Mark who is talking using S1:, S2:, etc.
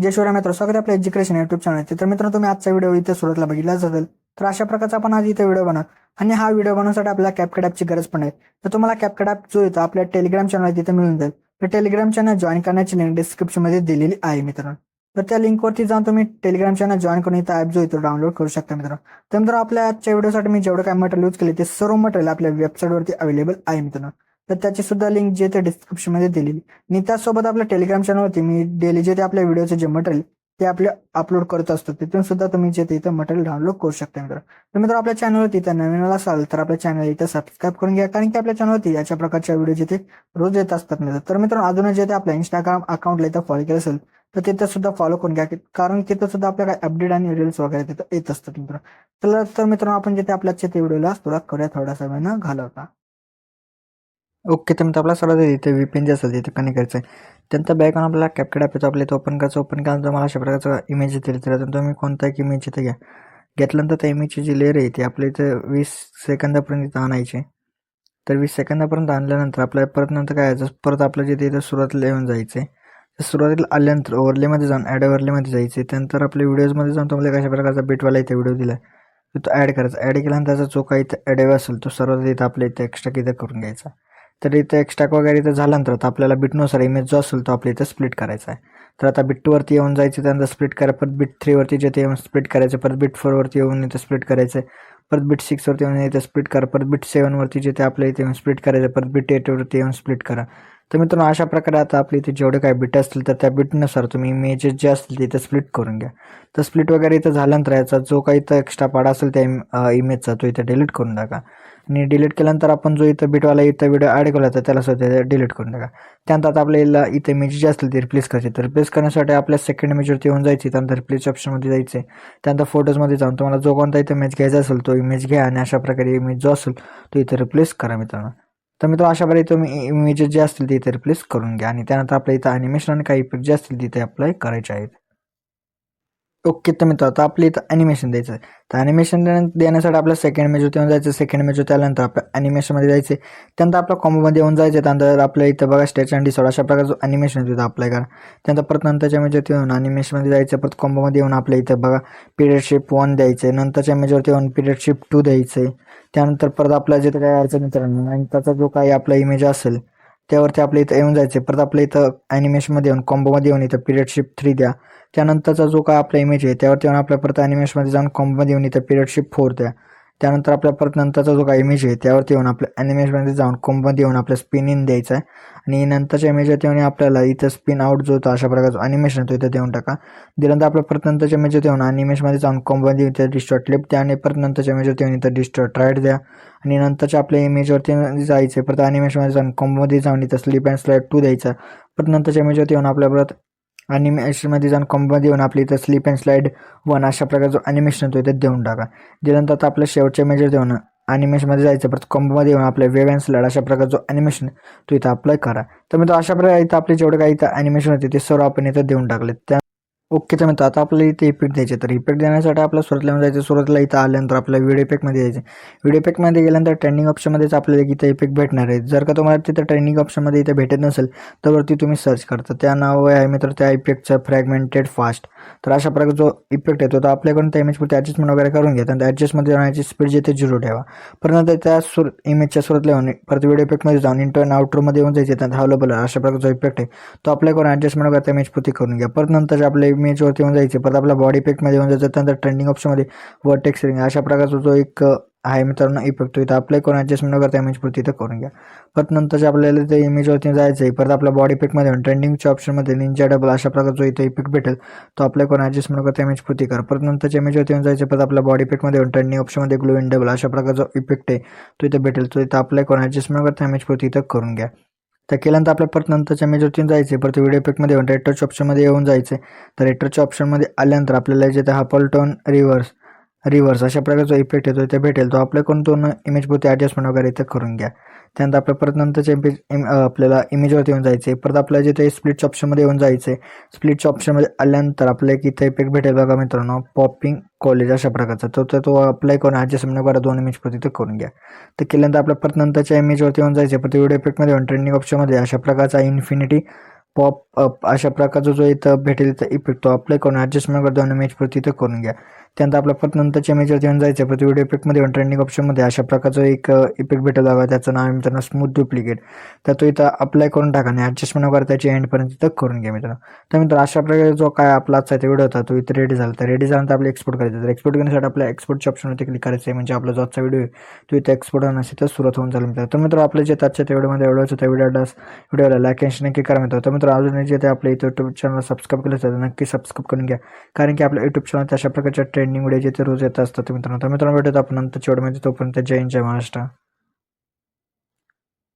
S1: जय शिवराय मित्र, स्वागत आहे आपल्या एज्युकेशन युट्यूब चॅनल. तर मित्रांनो, तुम्ही आजचा व्हिडिओ इथे सुरुवातीला बघितलाच असेल. तर अशा प्रकारचा आपण आज इथे व्हिडिओ बनवू आणि हा व्हिडिओ बनवण्यासाठी आपल्याला कॅपकट ॲपची गरज पण आहे. तर तुम्हाला कॅपकट ॲप जो येतो आपल्या टेलिग्राम चॅनल तिथे मिळून जाईल. तर टेलिग्राम चॅनल जॉईन करण्याची लिंक डिस्क्रिप्शनमध्ये दिलेली आहे मित्रांनो. तर त्या लिंकवरती जाऊन तुम्ही टेलिग्राम चॅनल जॉईन करून इथं ॲप जो येतो डाउनलोड करू शकता मित्रांनो. तर मित्रांनो, आपल्या आजच्या व्हिडिओसाठी मी जेवढं काय मटेरियल यूज केले ते सर्व मटेरियल आपल्या वेबसाईटवरती अवेलेबल आहे मित्रांनो. तर त्याची सुद्धा लिंक जे ते डिस्क्रिप्शनमध्ये दिलेली. आणि त्याचसोबत आपल्या टेलिग्राम चॅनलवरती मी डेली जे ते आपल्या व्हिडिओचे जे मटेरियल ते आपले अपलोड करत असतो, तिथून सुद्धा तुम्ही जे इथं मटेरियल डाउनलोड करू शकता मित्र. तर मित्र, आपल्या चॅनलवरती इथं नवीन असाल तर आपल्या चॅनल इथं सबस्क्राईब करून घ्या, कारण की आपल्या चॅनलवरती याच्या प्रकारच्या व्हिडिओ जिथे रोज येत असतात मित्र. तर मित्रांनो, अजून जे ते आपल्या इंस्टाग्राम अकाउंटला इथं फॉलो केलं असेल तर तिथं सुद्धा फॉलो करून घ्या, कारण तिथं सुद्धा आपल्या काय अपडेट आणि रील्स वगैरे तिथं येत असतात मित्र. तर मित्रांनो, आपण जिथे आपल्या ते व्हिडिओला सुरुवात करूया थोडासा वेळ न घालवता. ओके, तर मित्र, आपला सर्वात इथे VPN जे असेल तिथे कनेक्ट करायचं आहे. त्यानंतर बॅक आपल्याला कॅपकट ॲप येतो, आपल्या इथं ओपन करायचं. ओपन केल्यानंतर मला अशा प्रकारचा इमेज येतील. त्यातून तुम्ही कोणता एक इमेज इथं घ्या. घेतल्यानंतर त्या इमेजची जी लेअर आहे ती आपल्या इथं 20 सेकंदापर्यंत इथं आणायची. तर 20 सेकंदापर्यंत आणल्यानंतर आपल्याला परत नंतर काय यायचं, परत आपलं जिथे इथं सुरुवातीला येऊन जायचं आहे. तर सुरुवातीला आल्यानंतर ओव्हरलेमध्ये जाऊन ॲड ओव्हरलेमध्ये जायचं. त्यानंतर आपल्या व्हिडिओजमध्ये जाऊन तुम्हाला कशा प्रकारचा बिटवाला इथे व्हिडिओ दिला आहे तो ॲड करायचा. ॲड केल्यानंतर त्याचा जो काही इथं ॲड असेल तो सर्वात इथं आपल्या इथं एक्स्ट्रा इथं करून घ्यायचा. तर इथं एक्स्ट्रा वगैरे इथं झाल्यानंतर आता आपल्याला बिटनुसार इमेज जो असेल तो आपल्या इथं स्प्लिट करायचा आहे. तर आता बिट 2वरती येऊन जायचं, त्यानंतर स्प्लिट करा. परत बिट 3वरती जे ते येऊन स्प्लिट करायचं. परत बिट 4वरती येऊन इथं स्प्लिट करायचं. परत बिट 6वरती येऊन इथं स्प्लिट करा. परत बिट 7वरती जे ते आपल्या इथे येऊन स्प्लिट करायचं. परत बिट 8वरती येऊन स्प्लिट करा. तर मित्रांनो, अशा प्रकारे आता आपल्या इथे जेवढे काही बिट असतील तर त्या बिटनुसार तुम्ही इमेजेस जे असतील तिथे स्प्लिट करून घ्या. तर स्प्लिट वगैरे इथं झाल्यानंतर याचा जो काही इथं एक्स्ट्रा पार्ट असेल त्या इमेजचा तो इथं डिलीट करून टाका. आणि डिलीट केल्यानंतर आपण जो इथं बिटवाला इथं व्हिडिओ ॲड केला तर त्याला सुद्धा डिलीट करून टाका. त्यानंतर आता आपल्याला इथे इमेज जे असतील ते रिप्लेस करायचे. तर रिप्लेस करण्यासाठी आपल्या सेकंड इमेजवरती येऊन जायची. त्यानंतर रिप्लेस ऑप्शनमध्ये जायचे. त्यानंतर फोटोजमध्ये जाऊन तुम्हाला जो कोणता इथं इमेज घ्यायचा असेल तो इमेज घ्या आणि अशा प्रकारे इमेज जो असेल तो इथं रिप्लेस करा मित्रांनो. तर मित्रांनो, अशा प्रकारे तुम्ही इमेजेस जे असतील ते इथे रिप्लेस करून घ्या आणि त्यानंतर आपल्या इथं ॲनिमेशन आणि काही इफेक्ट जे असतील तिथे अप्लाय करायचे आहेत. ओके, तर मित्र, आता आपल्या इथं ॲनिमेशन द्यायचं आहे. तर ॲनिमेशन देण्यासाठी आपल्या सेकंड इमेजवरती येऊन जायचं. सेकंड इमेजवरती आल्यानंतर आपल्या ॲनिमेशनमध्ये जायचे. त्यानंतर आपल्या कॉम्बोमध्ये येऊन जायचे. त्यानंतर आपल्या इथं बघा स्टेच अँड डिसऑर्डर अशा प्रकारचं ॲनिमेशन तिथं अप्लाय करा. त्यानंतर परत नंतरच्या इमेजवरती येऊन ॲनिमेशनमध्ये जायचं. परत कॉम्बोमध्ये येऊन आपल्या इथं बघा पिरियड शिफ्ट 1 द्यायचं आहे. नंतरच्या इमेजवरती येऊन पिरियड शिफ्ट 2 द्यायचं आहे. त्यानंतर परत आपल्या जिथं काही अडचण मित्रांनो आणि त्याचा जो काही आपला इमेज असेल त्यावरती आपल्या इथं येऊन जायचे. परत आपल्या इथं ॲनिमेशनमध्ये येऊन कॉम्बोमध्ये येऊन इथं पिरियड शिफ्ट 3 द्या. त्यानंतरचा जो काय आपला इमेज आहे त्यावरती येऊन आपल्या परत ॲनिमेशनमध्ये जाऊन कॉम्बोमध्ये येऊन इथं पिरियड शिफ्ट 4 द्या. त्यानंतर आपल्या परत नंतरचा जो काही इमेज आहे त्यावरती येऊन आपल्या ॲनिमेशनमध्ये जाऊन कॉम्बोमध्ये येऊन आपल्या स्पिन इन द्यायचा आहे. आणि नंतरच्या इमेजवरती येऊन आपल्याला इथं स्पिन आउट जो होता अशा प्रकारचा ॲनिमेशन तो इथं देऊन टाका. दिल्यानंतर आपल्या परत नंतरच्या इमेजवरती येऊन ॲनिमेशनमध्ये जाऊन कॉम्बोमध्ये इथं डिस्टॉर्ट लेफ्ट द्या आणि परत नंतरच्या इमेजवरती येऊन इथं डिस्टॉर्ट राईट द्या. आणि नंतरच्या आपल्या इमेजवरती जायचं. परत ॲनिमेशनमध्ये जाऊन कॉम्बोमध्ये जाऊन इथं स्लिप अँड स्लाईड 2 द्यायचा. परत नंतरच्या इमेजवरती येऊन आपल्या परत ॲनिमेशनमध्ये जाऊन कॉम्बोमध्ये येऊन आपल्या इथं स्लिप अँड स्लाईड 1 अशा प्रकारचं ॲनिमेशन तो इथं देऊन टाका. दिल्यानंतर आता आपल्या शेवटच्या इमेजवर देऊन ॲनिमेशनमध्ये जायचं. परत कॉम्बोमध्ये येऊन आपल्या वेव्ह अँड स्लाईड अशा प्रकारचं ॲनिमेशन तो इथं अप्लाय करा. तर मित्र, अशा प्रकारे इथं आपले जेवढे काही इथं ॲनिमेशन होते ते सर्व आपण इथं देऊन टाकले. ओके, तर मित्र, आता आपल्याला इथे इफेक्ट द्यायचे. तर इफेक्ट देण्यासाठी आपल्याला सुरुवातीला जायचं. सुरुवातीला इथं आल्यानंतर आपल्या व्हिडिओ इफेक्टमध्ये यायचे. व्हिडिओ इफेक्टमध्ये गेल्यानंतर ट्रेंडिंग ऑप्शनमध्येच आपल्याला इथं इफेक्ट भेटणार आहे. जर का तुम्हाला तिथं ट्रेंडिंग ऑप्शनमध्ये इथे भेटत नसेल तर वरती तुम्ही सर्च करता. त्या नाव आहे मित्र त्या इफेक्टचं फ्रॅगमेंटेड फास्ट. तर अशा प्रकारे जो इफेक्ट येतो तो आपल्याकडून त्या इमेजवरती ॲडजस्टमेंट वगैरे करून घ्या. त्यानंतर ॲडजस्टमध्ये जाण्याची स्पीड जे ते 0 ठेवा. परंतु त्या इमेजच्या सुरुवातीला येऊन परत व्हिडिओ इफेक्टमध्ये जाऊन इंटर आणि आउटरोमध्ये येऊन जायचे. त्यानंतर अवेलेबल अशा प्रकारचा इफेक्ट आहे तो आपल्या करून ॲडजस्टमेंट वगैरे त्या इमेज पूर्ती करून घ्या. परत नंतर आपल्या इमेजवरती येऊन जायचे. परत आपल्या बॉडी इफेक्टमध्ये येऊन जायचं. त्यानंतर ट्रेंडिंग ऑप्शनमध्ये वर्टेक्स रिंग अशा प्रकारचा जो एक आहे मित्रांनो इफेक्ट तो इथं अप्लाय करून ॲडजस्टमेंट वगैरे त्या इमेज पूर्ती इथं करून घ्या. परत नंतरच्या आपल्याला त्या इमेजवरती जायचं आहे. परत आपल्या बॉडी इफेक्टमध्ये ट्रेंडिंगच्या ऑप्शनमध्ये निंजा डबल अशा प्रकारचा इथं इफेक्ट भेटेल तो अप्लाय करून ॲडजस्टमेंट वगैरे त्या इमेज पूर्ती करा. परत नंतरच्या इमेजवरती येऊन जायचं. परत आपल्या बॉडी इफेक्टमध्ये ट्रेंडिंग ऑप्शनमध्ये ग्लो इन डबल अशा प्रकारचा इफेक्ट आहे तो इथं भेटेल तो इथं अप्लाय करून ॲडजस्टमेंट वगैरे त्या इमेज पूर्ती इथं करून घ्या. तर केल्यानंतर आपल्या परत नंतरच्या इमेजवरती जायचे. परत व्हिडिओ इफेक्टमध्ये येऊन रेटरच्या ऑप्शनमध्ये येऊन जायचे. तर रेटरच्या ऑप्शनमध्ये आल्यानंतर आपल्याला जे हा पलटॉन रिव्हर्स अशा प्रकारचा इफेक्ट येतो इथे भेटेल तो आपल्या कोणतो इमेजवरती ॲडजस्टमेंट वगैरे इथं करून घ्या. त्यानंतर आपल्या परत नंतरच्या आपल्याला इमेजवरती येऊन जायचे. परत आपल्याला जिथे स्प्लिटच्या ऑप्शनमध्ये येऊन जायचे. स्प्लिटच्या ऑप्शनमध्ये आल्यानंतर आपल्याला एक इथं इफेक्ट भेटेल बघा मित्रांनो पॉपिंग कॉलेज अशा प्रकारचा तो अप्लाय करून ॲडजस्टमेंट वगैरे 2 इमेजवरती ते करून घ्या. तर केल्यानंतर आपल्या परत नंतरच्या इमेजवरती येऊन जायचे. परत व्हिडिओ इफेक्टमध्ये ट्रेंडिंग ऑप्शनमध्ये अशा प्रकारचा इन्फिनिटी पॉप अप अशा प्रकारचा जो इथं भेटेल इथं इफेक्ट तो अप्लाय करून ॲडजस्टमेंट करतो आणि इमेजवरती इथं करून घ्या. त्यानंतर आपल्या परत नंतरच्या इमेजवरती येऊन जायचं परत व्हिडिओ इफेक्टमध्ये येऊन ट्रेंडिंग ऑप्शनमध्ये अशा प्रकारचं एक इफेक्ट भेटेल बघा. त्याचं नाव आहे मित्रांनो स्मूथ डुप्लिकेट. तर तो इथं अप्लाय करून टाका आणि ॲडजस्टमेंट वगैरे त्याची एंडपर्यंत इथं करून घ्या मित्रांनो. त्यानंतर अशा प्रकारे जो काय आपला आजचा व्हिडिओ होता तो इथं रेडी झाला. तर रेडी झाल्यानंतर आपल्याला एक्सपोर्ट करायचं. तर एक्सपोर्ट करण्यासाठी आपल्या एक्सपोर्टच्या ऑप्शनवरती क्लिक करायचं आहे. म्हणजे आपला जो आजचा व्हिडिओ आहे तो इथं एक्सपोर्ट होण्यास इथं सुरुवात होऊन जाईल मित्रांनो. तर मित्रांनो आपल्या जे आजच्या व्हिडिओमध्ये एवढंच होतं. व्हिडिओला लाईक आणि नक्की करा मित्रांनो. तर मित्रांनो अजून जे ते आपल्या इथं युट्यूब चॅनल सबस्क्राईब केलं तर नक्की सबस्क्राईब करून घ्या. कारण की आपल्या युट्यूब चॅनल अशा प्रकारच्या ट्रेंडिंग व्हिडिओ जे ते रोज येत असतात मित्रांनो. तर मित्रांनो भेटत आपण नंतरच्या व्हिडिओमध्ये. तोपर्यंत जय हिंद जय महाराष्ट्र.